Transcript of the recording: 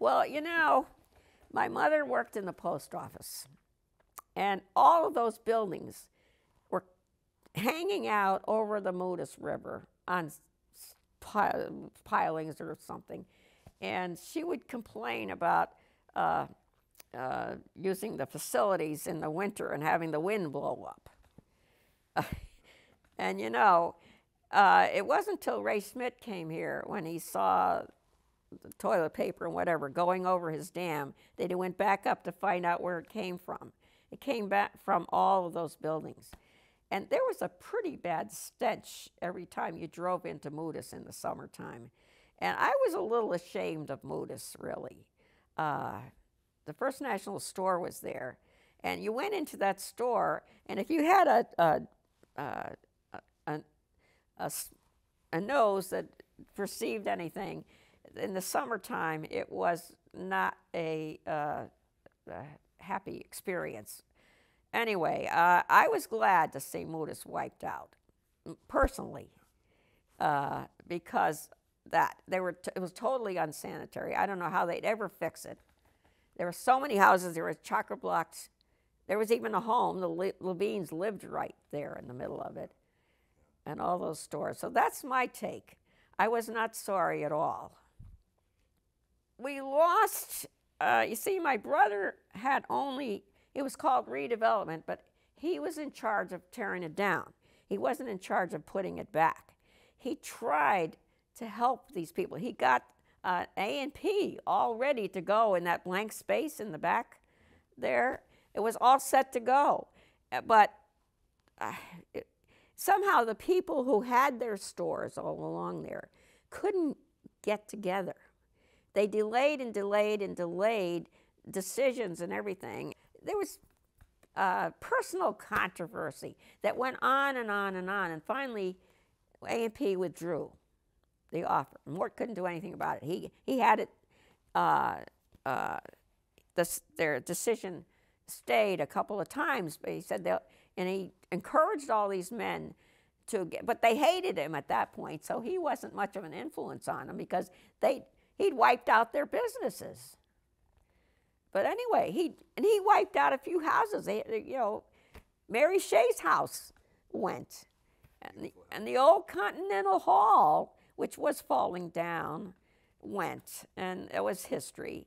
Well, you know, my mother worked in the post office, and all of those buildings were hanging out over the Moodus River on pilings or something. And she would complain about using the facilities in the winter and having the wind blow up. And you know, it wasn't until Ray Schmidt came here when he saw the toilet paper and whatever going over his dam that he went back up to find out where it came from. It came back from all of those buildings. And there was a pretty bad stench every time you drove into Moodus in the summertime. And I was a little ashamed of Moodus, really. The First National store was there. And you went into that store, and if you had a nose that perceived anything, in the summertime, it was not a happy experience. Anyway, I was glad to see Moodus wiped out, personally, because it was totally unsanitary. I don't know how they'd ever fix it. There were so many houses. There were chocker blocks. There was even a home. The Levines lived right there in the middle of it, and all those stores. So that's my take. I was not sorry at all. We lost, you see, my brother had only, it was called redevelopment, but he was in charge of tearing it down. He wasn't in charge of putting it back. He tried to help these people. He got A&P all ready to go in that blank space in the back there. It was all set to go. But somehow the people who had their stores all along there couldn't get together. They delayed and delayed and delayed decisions and everything. There was personal controversy that went on and on and on, and finally A&P withdrew the offer. Mort couldn't do anything about it. He had it, their decision stayed a couple of times, but he said and he encouraged all these men to get, but they hated him at that point, so he wasn't much of an influence on them because he'd wiped out their businesses. But anyway, he wiped out a few houses. You know, Mary Shea's house went, and the old Continental Hall, which was falling down, went, and it was history.